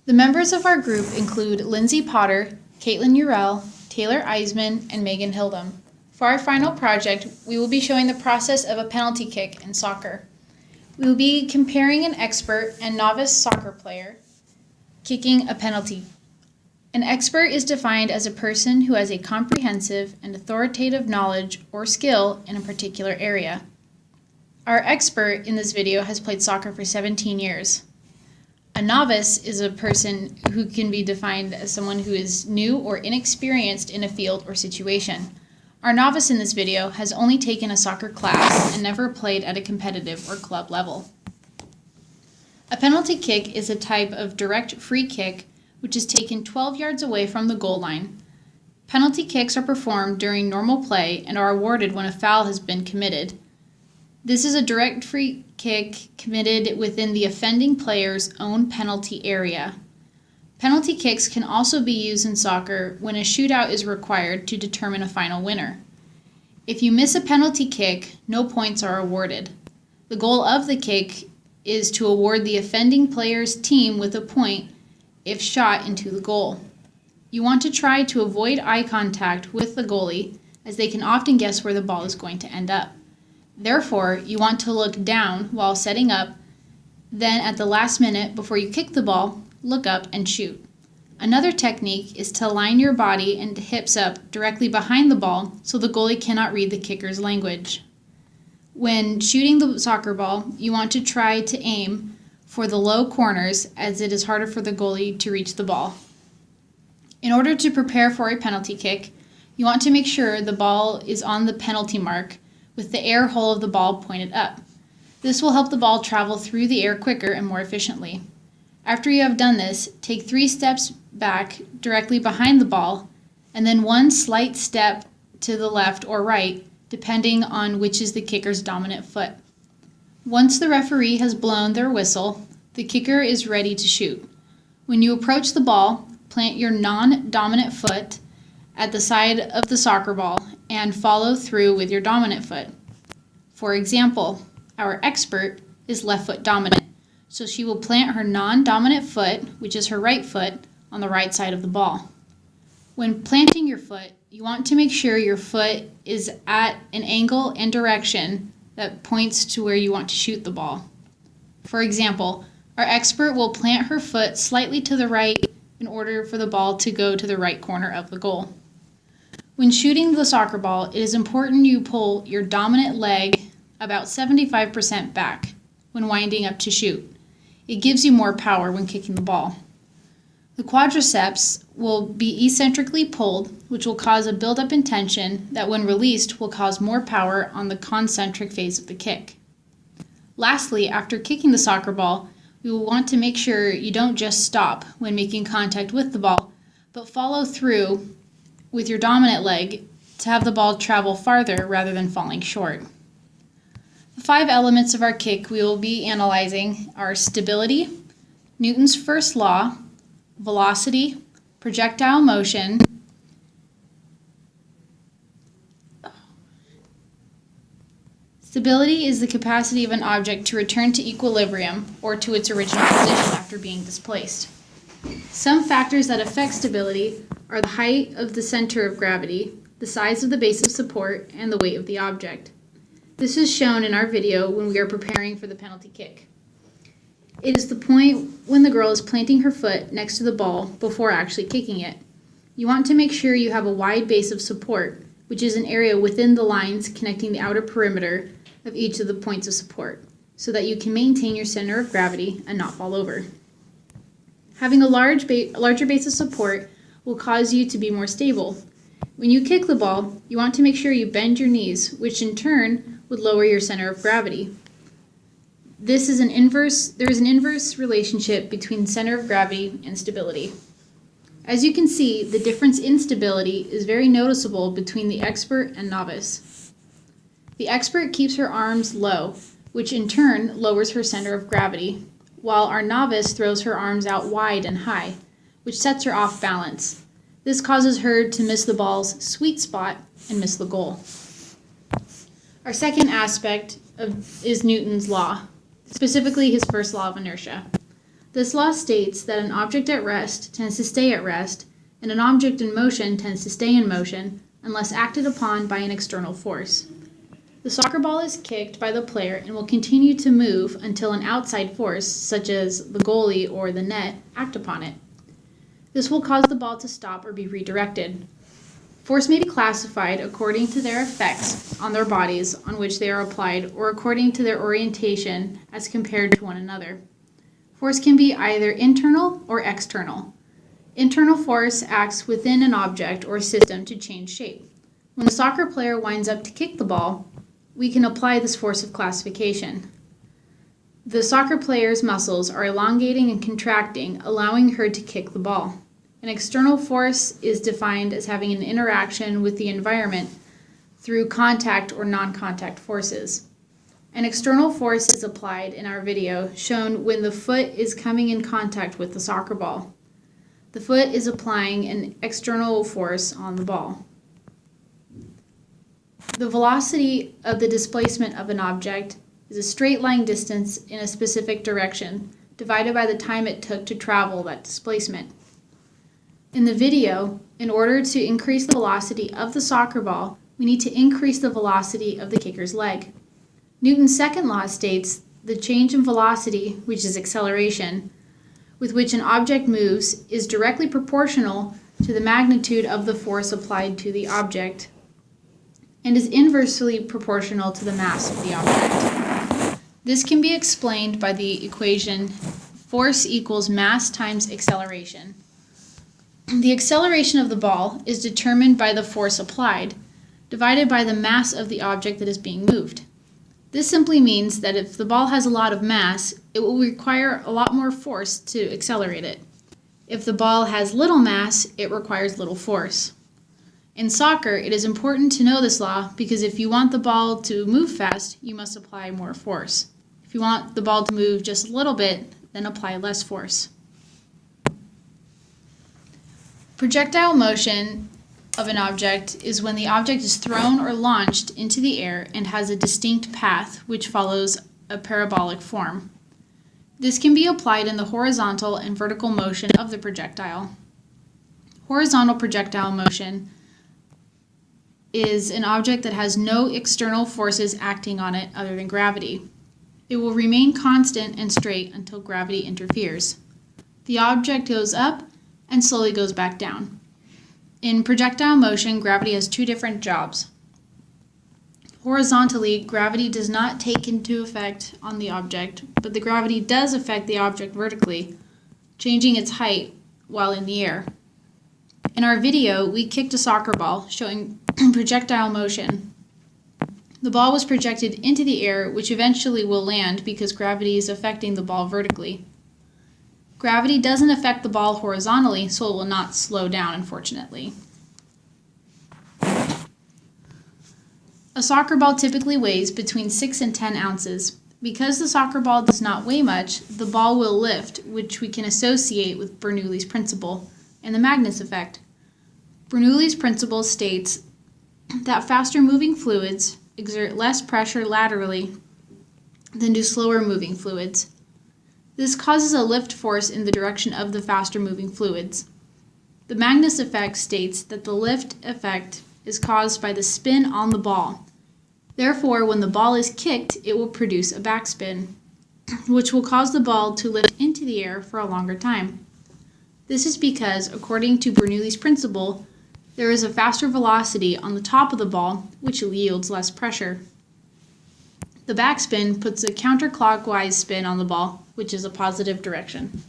The members of our group include Lindsay Potter, Caitlin Urell, Taylor Eisman, and Megan Hildum. For our final project, we will be showing the process of a penalty kick in soccer. We will be comparing an expert and novice soccer player kicking a penalty. An expert is defined as a person who has a comprehensive and authoritative knowledge or skill in a particular area. Our expert in this video has played soccer for 17 years. A novice is a person who can be defined as someone who is new or inexperienced in a field or situation. Our novice in this video has only taken a soccer class and never played at a competitive or club level. A penalty kick is a type of direct free kick which is taken 12 yards away from the goal line. Penalty kicks are performed during normal play and are awarded when a foul has been committed. This is a direct free kick committed within the offending player's own penalty area. Penalty kicks can also be used in soccer when a shootout is required to determine a final winner. If you miss a penalty kick, no points are awarded. The goal of the kick is to award the offending player's team with a point if shot into the goal. You want to try to avoid eye contact with the goalie, as they can often guess where the ball is going to end up. Therefore, you want to look down while setting up, then at the last minute before you kick the ball, look up and shoot. Another technique is to line your body and hips up directly behind the ball so the goalie cannot read the kicker's language. When shooting the soccer ball, you want to try to aim for the low corners, as it is harder for the goalie to reach the ball. In order to prepare for a penalty kick, you want to make sure the ball is on the penalty mark with the air hole of the ball pointed up. This will help the ball travel through the air quicker and more efficiently. After you have done this, take 3 steps back directly behind the ball, and then 1 slight step to the left or right, depending on which is the kicker's dominant foot. Once the referee has blown their whistle, the kicker is ready to shoot. When you approach the ball, plant your non-dominant foot at the side of the soccer ball and follow through with your dominant foot. For example, our expert is left foot dominant, so she will plant her non-dominant foot, which is her right foot, on the right side of the ball. When planting your foot, you want to make sure your foot is at an angle and direction that points to where you want to shoot the ball. For example, our expert will plant her foot slightly to the right in order for the ball to go to the right corner of the goal. When shooting the soccer ball, it is important you pull your dominant leg about 75% back when winding up to shoot. It gives you more power when kicking the ball. The quadriceps will be eccentrically pulled, which will cause a buildup in tension that when released will cause more power on the concentric phase of the kick. Lastly, after kicking the soccer ball, we will want to make sure you don't just stop when making contact with the ball, but follow through with your dominant leg to have the ball travel farther rather than falling short. The 5 elements of our kick we will be analyzing are stability, Newton's first law, velocity, projectile motion, Stability is the capacity of an object to return to equilibrium or to its original position after being displaced. Some factors that affect stability are the height of the center of gravity, the size of the base of support, and the weight of the object. This is shown in our video when we are preparing for the penalty kick. It is the point when the girl is planting her foot next to the ball before actually kicking it. You want to make sure you have a wide base of support, which is an area within the lines connecting the outer perimeter of each of the points of support, so that you can maintain your center of gravity and not fall over. Having a larger base of support will cause you to be more stable. When you kick the ball, you want to make sure you bend your knees, which in turn would lower your center of gravity. There is an inverse relationship between center of gravity and stability. As you can see, the difference in stability is very noticeable between the expert and novice. The expert keeps her arms low, which in turn lowers her center of gravity, while our novice throws her arms out wide and high, which sets her off balance. This causes her to miss the ball's sweet spot and miss the goal. Our second aspect is Newton's law, specifically his first law of inertia. This law states that an object at rest tends to stay at rest, and an object in motion tends to stay in motion unless acted upon by an external force. The soccer ball is kicked by the player and will continue to move until an outside force, such as the goalie or the net, act upon it. This will cause the ball to stop or be redirected. Force may be classified according to their effects on their bodies on which they are applied or according to their orientation as compared to one another. Force can be either internal or external. Internal force acts within an object or system to change shape. When the soccer player winds up to kick the ball, we can apply this force of classification. The soccer player's muscles are elongating and contracting, allowing her to kick the ball. An external force is defined as having an interaction with the environment through contact or non-contact forces. An external force is applied in our video, shown when the foot is coming in contact with the soccer ball. The foot is applying an external force on the ball. The velocity of the displacement of an object is a straight line distance in a specific direction, divided by the time it took to travel that displacement. In the video, in order to increase the velocity of the soccer ball, we need to increase the velocity of the kicker's leg. Newton's second law states the change in velocity, which is acceleration, with which an object moves is directly proportional to the magnitude of the force applied to the object and is inversely proportional to the mass of the object. This can be explained by the equation force equals mass times acceleration. The acceleration of the ball is determined by the force applied, divided by the mass of the object that is being moved. This simply means that if the ball has a lot of mass, it will require a lot more force to accelerate it. If the ball has little mass, it requires little force. In soccer, it is important to know this law because if you want the ball to move fast, you must apply more force. If you want the ball to move just a little bit, then apply less force. Projectile motion of an object is when the object is thrown or launched into the air and has a distinct path which follows a parabolic form. This can be applied in the horizontal and vertical motion of the projectile. Horizontal projectile motion is an object that has no external forces acting on it other than gravity. It will remain constant and straight until gravity interferes. The object goes up and slowly goes back down. In projectile motion, gravity has two different jobs. Horizontally, gravity does not take into effect on the object, but the gravity does affect the object vertically, changing its height while in the air. In our video, we kicked a soccer ball, showing projectile motion. The ball was projected into the air, which eventually will land because gravity is affecting the ball vertically. Gravity doesn't affect the ball horizontally, so it will not slow down, unfortunately. A soccer ball typically weighs between 6 and 10 ounces. Because the soccer ball does not weigh much, the ball will lift, which we can associate with Bernoulli's principle and the Magnus effect. Bernoulli's principle states that faster moving fluids exert less pressure laterally than do slower moving fluids. This causes a lift force in the direction of the faster moving fluids. The Magnus effect states that the lift effect is caused by the spin on the ball. Therefore, when the ball is kicked, it will produce a backspin, which will cause the ball to lift into the air for a longer time. This is because, according to Bernoulli's principle, there is a faster velocity on the top of the ball, which yields less pressure. The backspin puts a counterclockwise spin on the ball, which is a positive direction.